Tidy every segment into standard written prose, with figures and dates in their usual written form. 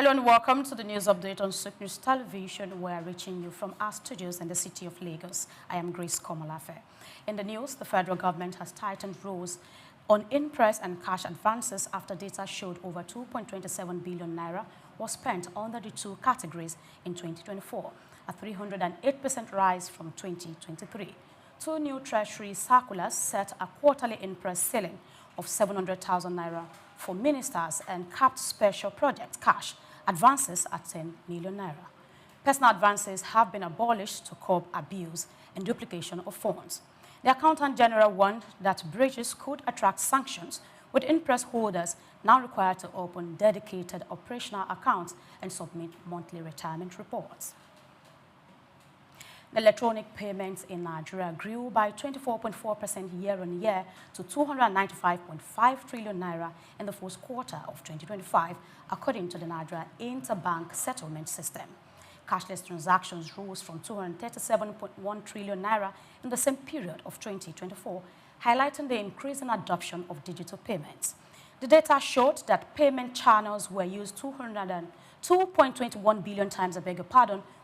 Hello and welcome to the news update on Souqnews Television. We are reaching you from our studios in the city of Lagos. I am Grace Komolafe. In the news, the federal government has tightened rules on in-press and cash advances after data showed over 2.27 billion naira was spent under the two categories in 2024, a 308% rise from 2023. Two new Treasury circulars set a quarterly in-press ceiling of 700,000 naira for ministers and capped special project cash advances at 10 million naira. Personal advances have been abolished to curb abuse and duplication of funds. The Accountant General warned that breaches could attract sanctions, with in-press holders now required to open dedicated operational accounts and submit monthly retirement reports. The electronic payments in Nigeria grew by 24.4% year-on-year to 295.5 trillion naira in the first quarter of 2025, according to the Nigeria Interbank Settlement System. Cashless transactions rose from 237.1 trillion naira in the same period of 2024, highlighting the increasing adoption of digital payments. The data showed that payment channels were used 2.21 billion times,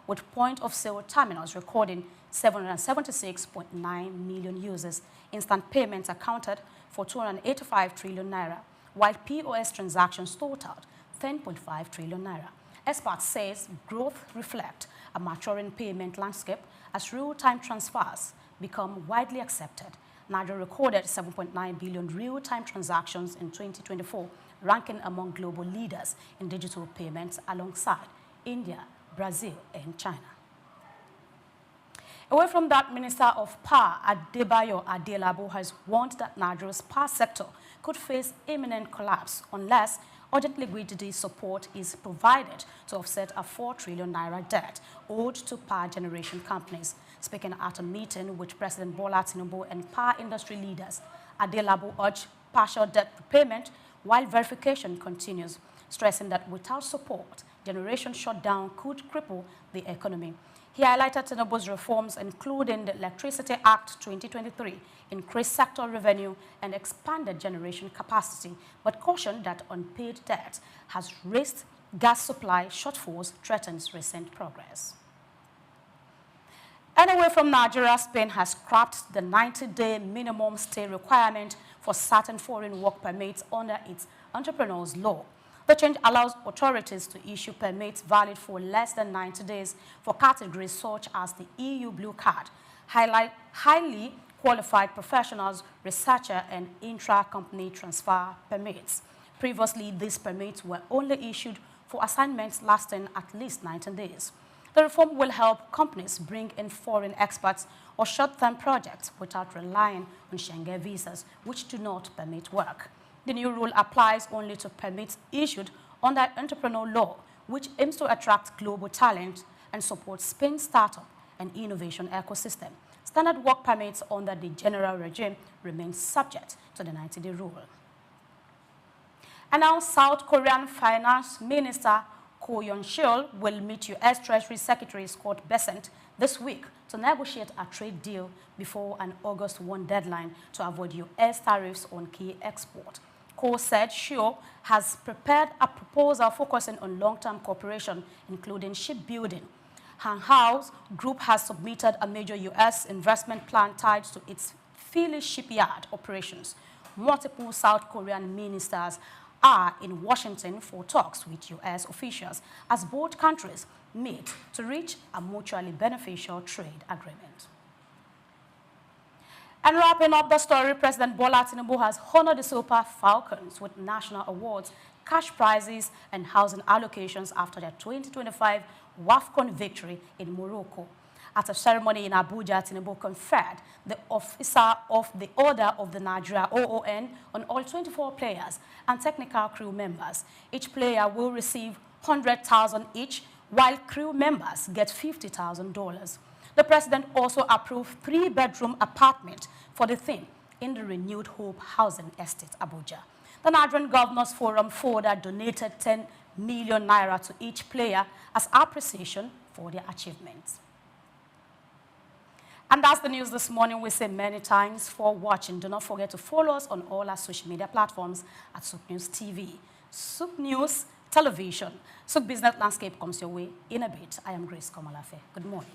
with point-of-sale terminals recording 776.9 million users. Instant payments accounted for 285 trillion naira, while POS transactions totaled 10.5 trillion naira. Experts say growth reflects a maturing payment landscape as real-time transfers become widely accepted. Nigeria recorded 7.9 billion real-time transactions in 2024, ranking among global leaders in digital payments alongside India, Brazil, and China. Away from that, Minister of Power Adebayo Adelabo has warned that Nigeria's power sector could face imminent collapse unless urgent liquidity support is provided to offset a 4 trillion naira debt owed to power generation companies. Speaking at a meeting with President Bola Tinubu and power industry leaders, Adelabo urged partial debt repayment while verification continues, stressing that without support, generation shutdown could cripple the economy. He highlighted Tinubu's reforms, including the Electricity Act 2023, increased sector revenue, and expanded generation capacity, but cautioned that unpaid debt has raised gas supply shortfalls threatens recent progress. And away from Nigeria, Spain has scrapped the 90-day minimum stay requirement for certain foreign work permits under its entrepreneurs law. The change allows authorities to issue permits valid for less than 90 days for categories such as the EU Blue Card, highly qualified professionals, researcher, and intra-company transfer permits. Previously, these permits were only issued for assignments lasting at least 90 days. The reform will help companies bring in foreign experts or short-term projects without relying on Schengen visas, which do not permit work. The new rule applies only to permits issued under entrepreneur law, which aims to attract global talent and support Spain's startup and innovation ecosystem. Standard work permits under the general regime remain subject to the 90-day rule. And now, South Korean Finance Minister Ko Yoon-sil will meet U.S. Treasury Secretary Scott Bessent this week to negotiate a trade deal before an August 1 deadline to avoid U.S. tariffs on key export. Ko said Seoul has prepared a proposal focusing on long-term cooperation, including shipbuilding. Hanwha's group has submitted a major U.S. investment plan tied to its Philly shipyard operations. Multiple South Korean ministers are in Washington for talks with U.S. officials as both countries meet to reach a mutually beneficial trade agreement. And wrapping up the story, President Bola Tinubu has honored the Super Falcons with national awards, cash prizes, and housing allocations after their 2025 WAFCON victory in Morocco. At a ceremony in Abuja, Tinubu conferred the Officer of the Order of the Nigeria OON on all 24 players and technical crew members. Each player will receive $100,000 each, while crew members get $50,000. The president also approved 3-bedroom apartment for the theme in the renewed Hope Housing Estate, Abuja. The Nigerian Governors Forum further donated 10 million naira to each player as appreciation for their achievements. And that's the news this morning. We say many thanks for watching. Do not forget to follow us on all our social media platforms at Souqnews TV. Souq News television. So Business Landscape comes your way in a bit. I am Grace Komalafe. Good morning.